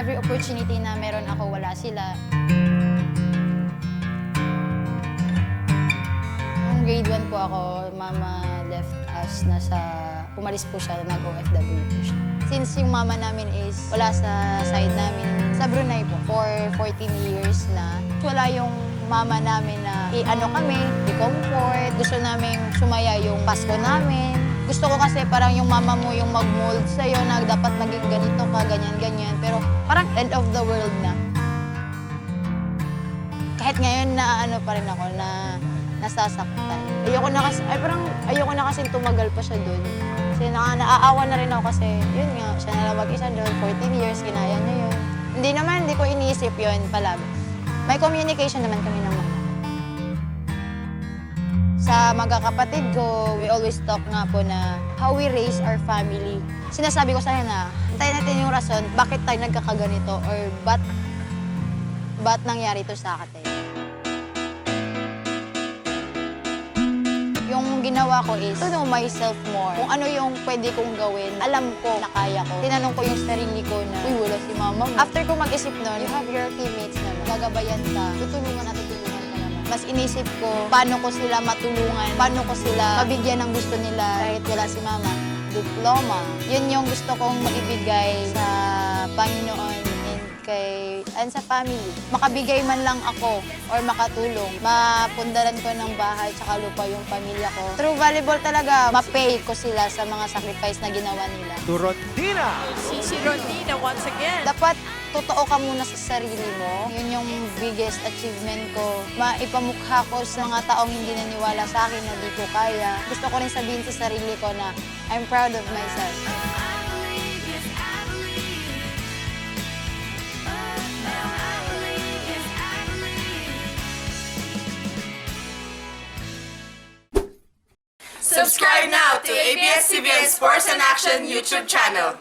every opportunity na meron ako, wala sila. Nung grade 1 po ako, mama left us umalis po siya, nag-OFW po siya. Since yung mama namin is wala sa side namin, sa Brunei po, for 14 years na. Wala yung mama namin na i-ano kami, i-comfort. Gusto namin sumaya yung Pasko namin. Gusto ko kasi parang yung mama mo yung mag-mold sa'yo na dapat maging ganito ka, ganyan-ganyan. Pero parang end of the world na. Kahit ngayon na ano pa rin ako, na nasasaktan. Ayoko na kasi tumagal pa siya dun. Kasi naaawa na rin ako kasi, yun nga, siya na lang mag-isa doon, 14 years, ginaya niya yun. Hindi ko iniisip yun palabas. May communication naman kami ng mama. Sa magkakapatid ko, we always talk nga po na how we raise our family. Sinasabi ko sa kanya na, hintayin natin yung rason, bakit tayo nagkakaganito or ba't nangyari ito sa akin. Yung ginawa ko is to know myself more. Kung ano yung pwede kong gawin, alam ko na kaya ko. Tinanong ko yung sarili ko na, uy, wala si mama mo. After ko mag-isip nun, you have your teammates naman. Gagabayan ka, tutulungan ka naman. Mas inisip ko, paano ko sila matulungan, paano ko sila mabigyan ng gusto nila kahit wala si mama. Diploma. Yun yung gusto kong maibigay sa Panginoon and sa family. Makabigay man lang ako or makatulong, mapundaran ko ng bahay tsaka lupa yung pamilya ko. True valuable talaga, ma-pay ko sila sa mga sacrifice na ginawa nila. To Rondina! Si Rondina once again. Dapat totoo ka muna sa sarili mo. Yun yung biggest achievement ko. Maipamukha ko sa mga taong hindi naniwala sa akin na di ko kaya. Gusto ko rin sabihin sa sarili ko na I'm proud of myself. Subscribe now to ABS-CBN Sports and Action YouTube channel.